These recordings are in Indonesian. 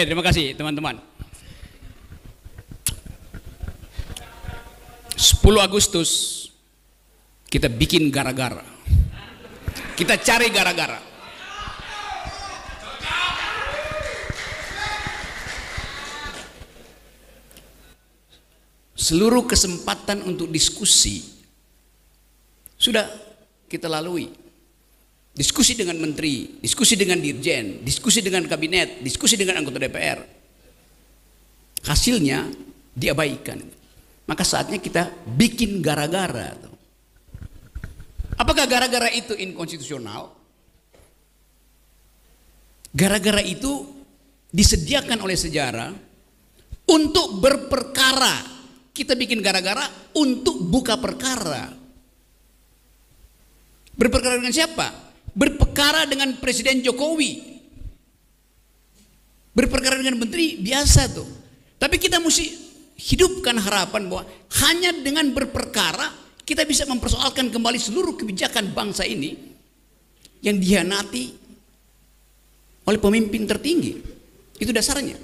Terima kasih teman-teman. 10 Agustus kita bikin gara-gara. Kita cari gara-gara. Seluruh kesempatan untuk diskusi sudah kita lalui. Diskusi dengan menteri, diskusi dengan dirjen, diskusi dengan kabinet, diskusi dengan anggota DPR. Hasilnya diabaikan. Maka saatnya kita bikin gara-gara. Apakah gara-gara itu inkonstitusional? Gara-gara itu disediakan oleh sejarah untuk berperkara. Kita bikin gara-gara untuk buka perkara. Berperkara dengan siapa? Berperkara dengan Presiden Jokowi. Berperkara dengan menteri biasa tuh. Tapi kita mesti hidupkan harapan bahwa hanya dengan berperkara kita bisa mempersoalkan kembali seluruh kebijakan bangsa ini yang dihianati oleh pemimpin tertinggi. Itu dasarnya.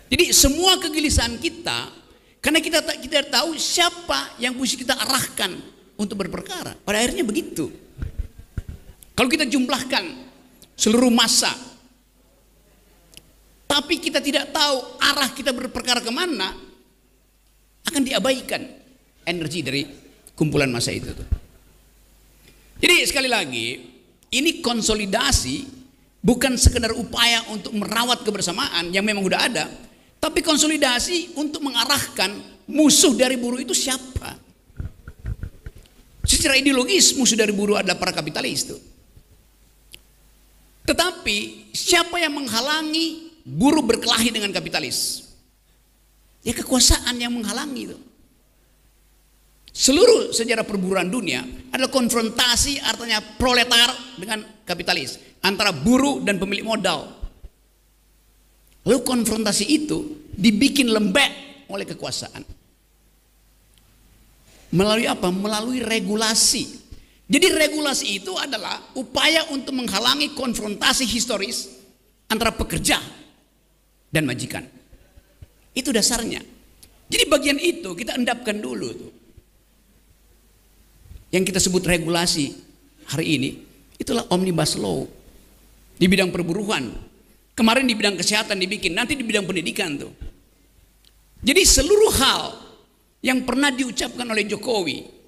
Jadi semua kegelisahan kita karena kita tidak tahu siapa yang mesti kita arahkan untuk berperkara. Pada akhirnya begitu. Kalau kita jumlahkan seluruh massa, tapi kita tidak tahu arah kita berperkara kemana, akan diabaikan energi dari kumpulan massa itu. Jadi sekali lagi, ini konsolidasi bukan sekedar upaya untuk merawat kebersamaan yang memang sudah ada, tapi konsolidasi untuk mengarahkan musuh dari buruh itu siapa. Secara ideologis musuh dari buruh adalah para kapitalis itu. Tetapi siapa yang menghalangi buruh berkelahi dengan kapitalis? Ya kekuasaan yang menghalangi itu. Seluruh sejarah perburuan dunia adalah konfrontasi, artinya proletar dengan kapitalis, antara buruh dan pemilik modal. Lalu konfrontasi itu dibikin lembek oleh kekuasaan. Melalui apa? Melalui regulasi. Jadi regulasi itu adalah upaya untuk menghalangi konfrontasi historis antara pekerja dan majikan. Itu dasarnya. Jadi bagian itu kita endapkan dulu tuh. Yang kita sebut regulasi hari ini itulah omnibus law di bidang perburuhan. Kemarin di bidang kesehatan dibikin, nanti di bidang pendidikan tuh. Jadi seluruh hal yang pernah diucapkan oleh Jokowi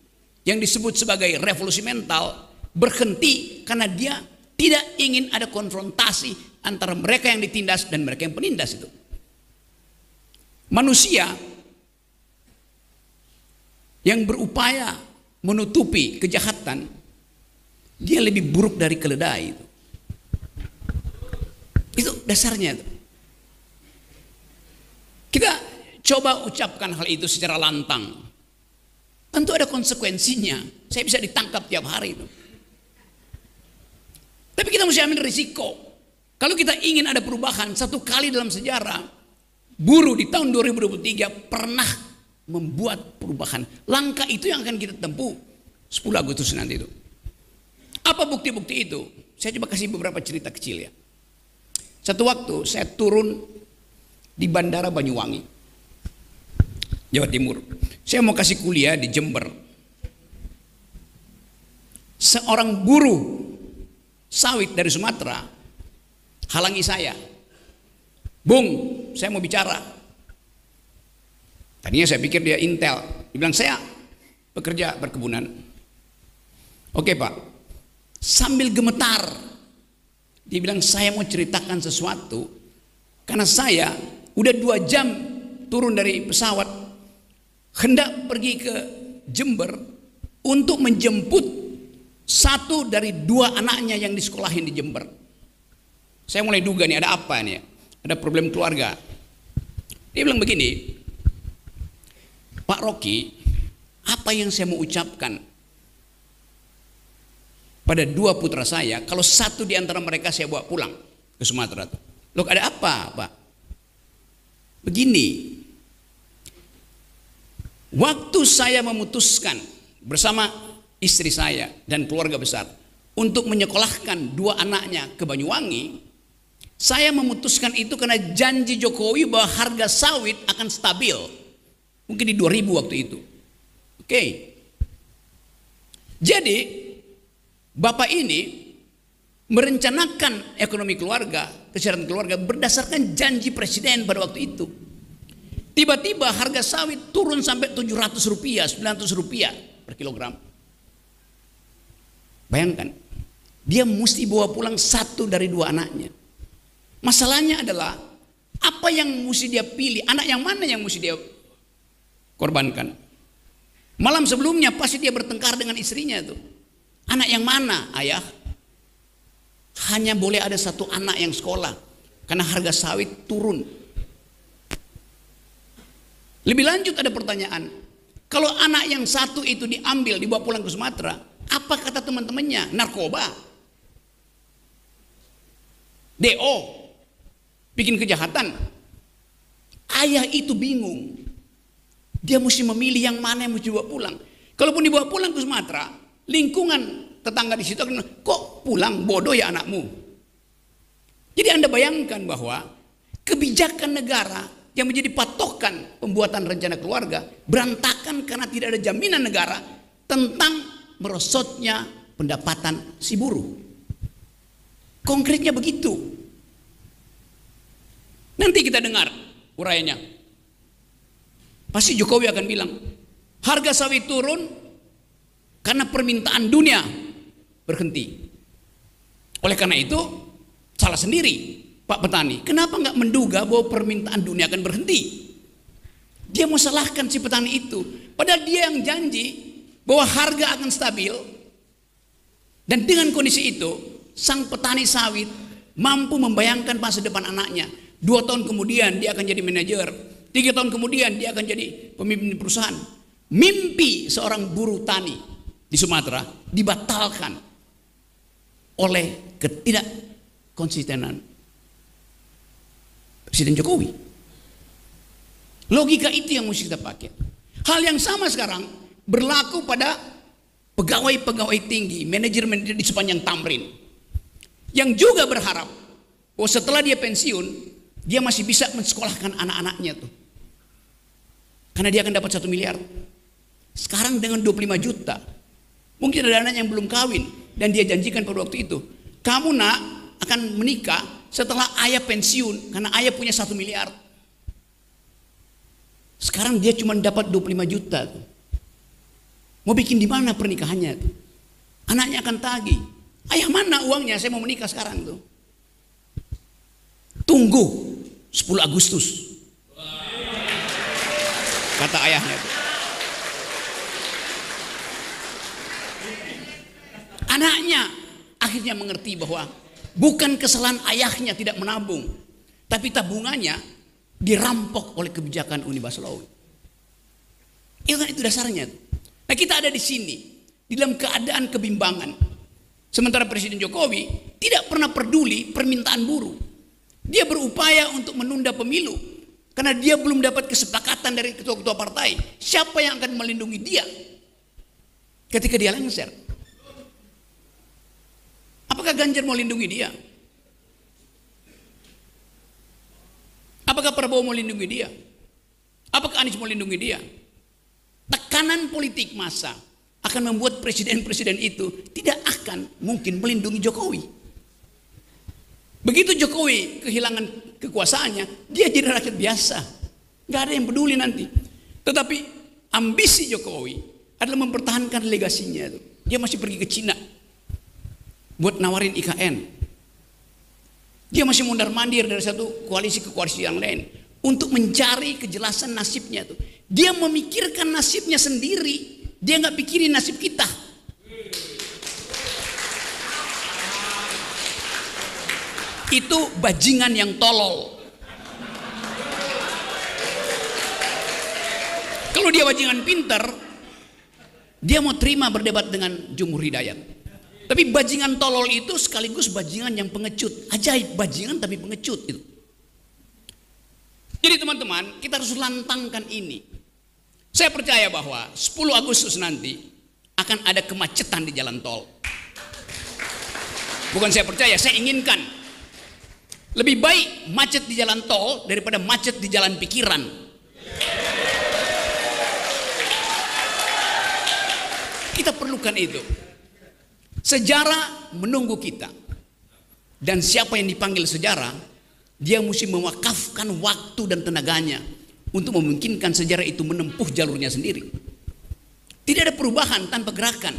yang disebut sebagai revolusi mental berhenti karena dia tidak ingin ada konfrontasi antara mereka yang ditindas dan mereka yang penindas itu. Manusia yang berupaya menutupi kejahatan, dia lebih buruk dari keledai itu. Itu dasarnya itu. Kita coba ucapkan hal itu secara lantang. Tentu ada konsekuensinya. Saya bisa ditangkap tiap hari itu. Tapi kita mesti ambil risiko. Kalau kita ingin ada perubahan, satu kali dalam sejarah buruh di tahun 2023 pernah membuat perubahan. Langkah itu yang akan kita tempuh 10 Agustus nanti itu. Apa bukti-bukti itu? Saya coba kasih beberapa cerita kecil ya. Satu waktu saya turun di Bandara Banyuwangi, Jawa Timur. Saya mau kasih kuliah di Jember. Seorang buruh sawit dari Sumatera halangi saya. Bung, saya mau bicara. Tadinya saya pikir dia intel. Dia bilang, saya pekerja perkebunan. Oke Pak. Sambil gemetar, dia bilang, saya mau ceritakan sesuatu. Karena saya udah 2 jam turun dari pesawat, hendak pergi ke Jember untuk menjemput satu dari 2 anaknya yang disekolahin di Jember. Saya mulai duga nih ada apa nih, ada problem keluarga. Dia bilang begini, Pak Rocky, apa yang saya mau ucapkan pada 2 putra saya kalau satu di antara mereka saya bawa pulang ke Sumatera? Loh ada apa Pak? Begini, waktu saya memutuskan bersama istri saya dan keluarga besar untuk menyekolahkan 2 anaknya ke Banyuwangi, Saya memutuskan itu karena janji Jokowi bahwa harga sawit akan stabil. Mungkin di 2000 waktu itu. Oke. Jadi Bapak ini merencanakan ekonomi keluarga, kesejahteraan keluarga berdasarkan janji presiden pada waktu itu. Tiba-tiba harga sawit turun sampai Rp700, Rp900 per kilogram. Bayangkan, dia mesti bawa pulang 1 dari 2 anaknya. Masalahnya adalah apa yang mesti dia pilih, anak yang mana yang mesti dia korbankan. Malam sebelumnya pasti dia bertengkar dengan istrinya tuh. Anak yang mana, ayah? Hanya boleh ada 1 anak yang sekolah karena harga sawit turun. Lebih lanjut ada pertanyaan, kalau anak yang 1 itu diambil dibawa pulang ke Sumatera, apa kata teman-temannya? Narkoba, DO, bikin kejahatan. Ayah itu bingung. Dia mesti memilih yang mana yang mesti dibawa pulang. Kalaupun dibawa pulang ke Sumatera, lingkungan tetangga di situ akan, kok pulang, bodoh ya anakmu. Jadi Anda bayangkan bahwa kebijakan negara yang menjadi patokan pembuatan rencana keluarga berantakan karena tidak ada jaminan negara tentang merosotnya pendapatan si buruh. Konkretnya begitu. Nanti kita dengar uraiannya. Pasti Jokowi akan bilang, harga sawit turun karena permintaan dunia berhenti. Oleh karena itu, salah sendiri Pak petani. Kenapa nggak menduga bahwa permintaan dunia akan berhenti? Dia mau salahkan si petani itu. Padahal dia yang janji bahwa harga akan stabil. Dan dengan kondisi itu, sang petani sawit mampu membayangkan masa depan anaknya. 2 tahun kemudian dia akan jadi manajer, 3 tahun kemudian dia akan jadi pemimpin perusahaan. Mimpi seorang buruh tani di Sumatera dibatalkan oleh ketidakkonsistenan Presiden Jokowi. Logika itu yang mesti kita pakai. Hal yang sama sekarang berlaku pada pegawai-pegawai tinggi, manajer-manajer di sepanjang Tamrin, yang juga berharap bahwa setelah dia pensiun, dia masih bisa mensekolahkan anak-anaknya tuh. Karena dia akan dapat 1 miliar. Sekarang dengan 25 juta, mungkin ada anak yang belum kawin, dan dia janjikan pada waktu itu, kamu nak akan menikah setelah ayah pensiun, karena ayah punya 1 miliar. Sekarang dia cuma dapat 25 juta tuh. Mau bikin di mana pernikahannya tuh? Anaknya akan tagih. Ayah mana uangnya? Saya mau menikah sekarang tuh. Tunggu 10 Agustus. Kata ayahnya tuh. Anaknya akhirnya mengerti bahwa bukan kesalahan ayahnya tidak menabung, tapi tabungannya dirampok oleh kebijakan Unibas Law. Itu dasarnya tuh. Nah, kita ada di sini di dalam keadaan kebimbangan. Sementara Presiden Jokowi tidak pernah peduli permintaan buruh. Dia berupaya untuk menunda pemilu karena dia belum dapat kesepakatan dari ketua-ketua partai. Siapa yang akan melindungi dia ketika dia lengser? Apakah Ganjar mau lindungi dia? Apakah Prabowo mau lindungi dia? Apakah Anies mau lindungi dia? Tekanan politik massa akan membuat presiden-presiden itu tidak akan mungkin melindungi Jokowi. Begitu Jokowi kehilangan kekuasaannya, dia jadi rakyat biasa. Gak ada yang peduli nanti. Tetapi ambisi Jokowi adalah mempertahankan legasinya. Dia masih pergi ke Cina buat nawarin IKN. Dia masih mondar-mandir dari satu koalisi ke koalisi yang lain untuk mencari kejelasan nasibnya tuh. Dia memikirkan nasibnya sendiri. Dia nggak pikirin nasib kita. Itu bajingan yang tolol. Kalau dia bajingan pinter, dia mau terima berdebat dengan Jumhur Hidayat. Tapi bajingan tolol itu sekaligus bajingan yang pengecut. Ajaib, bajingan tapi pengecut itu. Jadi teman-teman, kita harus lantangkan ini. Saya percaya bahwa 10 Agustus nanti akan ada kemacetan di jalan tol. Bukan saya percaya, saya inginkan. Lebih baik macet di jalan tol daripada macet di jalan pikiran. Kita perlukan itu. Sejarah menunggu kita. Dan siapa yang dipanggil sejarah, dia mesti mewakafkan waktu dan tenaganya untuk memungkinkan sejarah itu menempuh jalurnya sendiri. Tidak ada perubahan tanpa gerakan.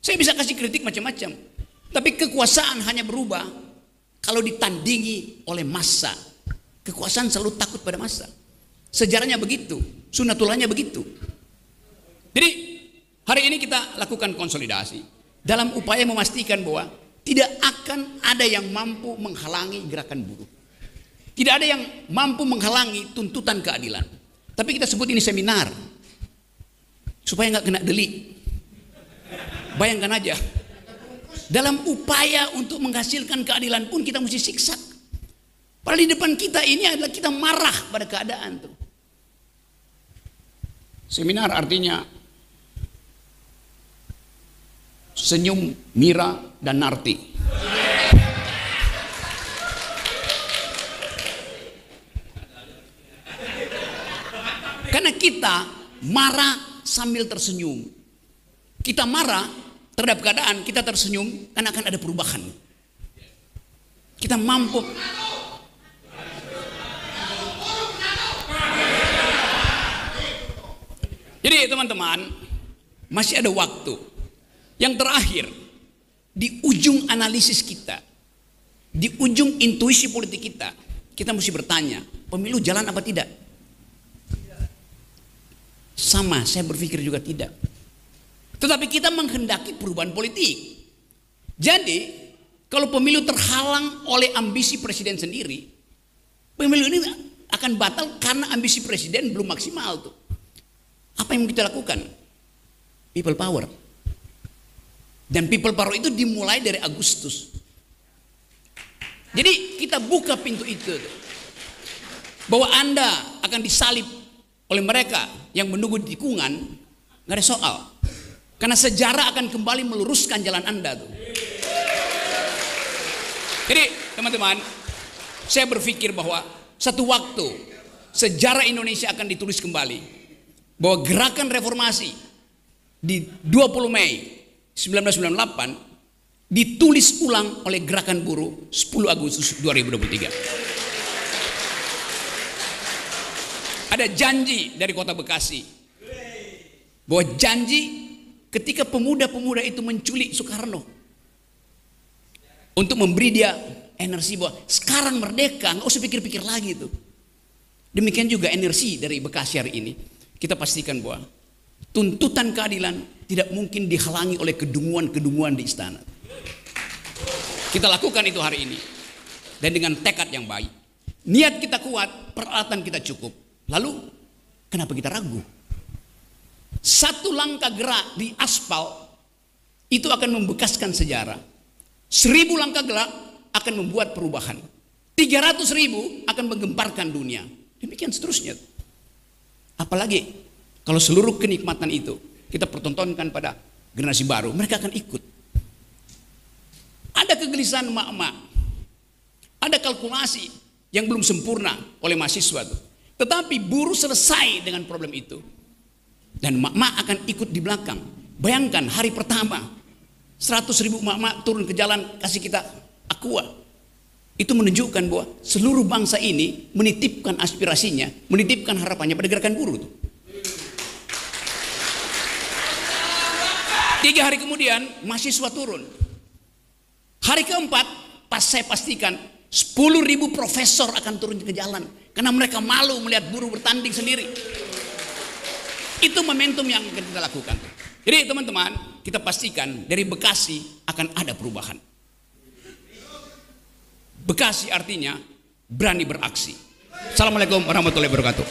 Saya bisa kasih kritik macam-macam, tapi kekuasaan hanya berubah kalau ditandingi oleh massa. Kekuasaan selalu takut pada massa. Sejarahnya begitu, sunnatullahnya begitu. Jadi hari ini kita lakukan konsolidasi dalam upaya memastikan bahwa tidak akan ada yang mampu menghalangi gerakan buruh. Tidak ada yang mampu menghalangi tuntutan keadilan. Tapi kita sebut ini seminar supaya nggak kena delik. Bayangkan aja, dalam upaya untuk menghasilkan keadilan pun kita mesti siksa. Padahal di depan kita ini adalah kita marah pada keadaan tuh. Seminar artinya senyum, Mira, dan Narti. Karena kita marah sambil tersenyum. Kita marah terhadap keadaan, kita tersenyum karena akan ada perubahan. Kita mampu. Jadi teman-teman, masih ada waktu. Yang terakhir, di ujung analisis kita, di ujung intuisi politik kita mesti bertanya, pemilu jalan apa tidak? Sama, saya berpikir juga tidak. Tetapi kita menghendaki perubahan politik. Jadi, kalau pemilu terhalang oleh ambisi presiden sendiri, pemilu ini akan batal karena ambisi presiden belum maksimal tuh. Apa yang kita lakukan? People power. Dan people power itu dimulai dari Agustus. Jadi kita buka pintu itu tuh. Bahwa Anda akan disalib oleh mereka yang menunggu tikungan, nggak ada soal. Karena sejarah akan kembali meluruskan jalan Anda tuh. Jadi teman-teman, saya berpikir bahwa satu waktu sejarah Indonesia akan ditulis kembali. Bahwa gerakan reformasi di 20 Mei 1998 ditulis ulang oleh gerakan buruh 10 Agustus 2023. Ada janji dari Kota Bekasi bahwa janji ketika pemuda-pemuda itu menculik Soekarno untuk memberi dia energi bahwa sekarang merdeka, nggak usah pikir-pikir lagi itu. Demikian juga energi dari Bekasi hari ini. Kita pastikan bahwa tuntutan keadilan tidak mungkin dihalangi oleh kedunguan-kedunguan di istana. Kita lakukan itu hari ini dan dengan tekad yang baik. Niat kita kuat, peralatan kita cukup. Lalu kenapa kita ragu? Satu langkah gerak di aspal itu akan membekaskan sejarah. 1000 langkah gerak akan membuat perubahan. 300.000 akan menggemparkan dunia. Demikian seterusnya. Apalagi kalau seluruh kenikmatan itu kita pertontonkan pada generasi baru, mereka akan ikut. Ada kegelisahan emak-emak, ada kalkulasi yang belum sempurna oleh mahasiswa itu. Tetapi buruh selesai dengan problem itu. Dan emak-emak akan ikut di belakang. Bayangkan hari pertama 100.000 emak-emak turun ke jalan kasih kita aqua. Itu menunjukkan bahwa seluruh bangsa ini menitipkan aspirasinya, menitipkan harapannya pada gerakan buruh itu. 3 hari kemudian mahasiswa turun. Hari keempat pas saya pastikan 10.000 profesor akan turun ke jalan karena mereka malu melihat buruh bertanding sendiri. Itu momentum yang kita lakukan. Jadi teman-teman, kita pastikan dari Bekasi akan ada perubahan. Bekasi artinya berani beraksi. Assalamualaikum warahmatullahi wabarakatuh.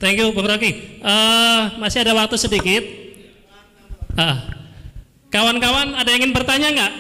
Thank you Bung Rocky. Masih ada waktu sedikit. Kawan-kawan ada yang ingin bertanya nggak?